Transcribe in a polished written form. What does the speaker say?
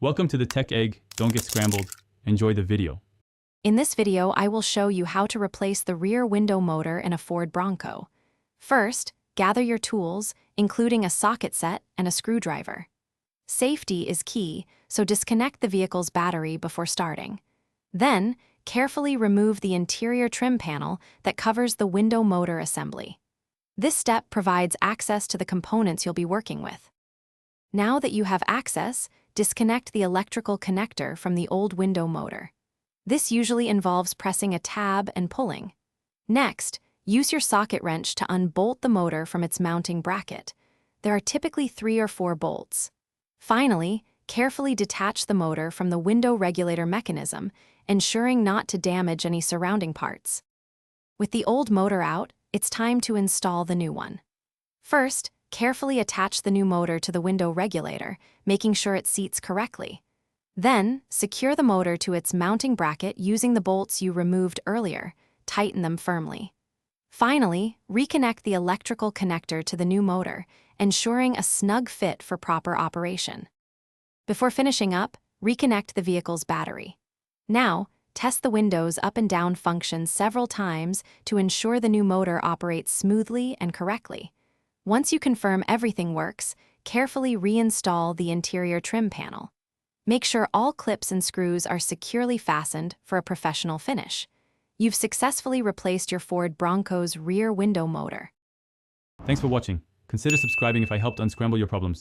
Welcome to the Tech Egg. Don't get scrambled. Enjoy the video. In this video, I will show you how to replace the rear window motor in a Ford Bronco. First, gather your tools, including a socket set and a screwdriver. Safety is key, so disconnect the vehicle's battery before starting. Then, carefully remove the interior trim panel that covers the window motor assembly. This step provides access to the components you'll be working with. Now that you have access, disconnect the electrical connector from the old window motor. This usually involves pressing a tab and pulling. Next, use your socket wrench to unbolt the motor from its mounting bracket. There are typically 3 or 4 bolts. Finally, carefully detach the motor from the window regulator mechanism, ensuring not to damage any surrounding parts. With the old motor out, it's time to install the new one. First, carefully attach the new motor to the window regulator, making sure it seats correctly. Then, secure the motor to its mounting bracket using the bolts you removed earlier. Tighten them firmly. Finally, reconnect the electrical connector to the new motor, ensuring a snug fit for proper operation. Before finishing up, reconnect the vehicle's battery. Now, test the window's up and down function several times to ensure the new motor operates smoothly and correctly. Once you confirm everything works, carefully reinstall the interior trim panel. Make sure all clips and screws are securely fastened for a professional finish. You've successfully replaced your Ford Bronco's rear window motor. Thanks for watching. Consider subscribing if I helped unscramble your problems.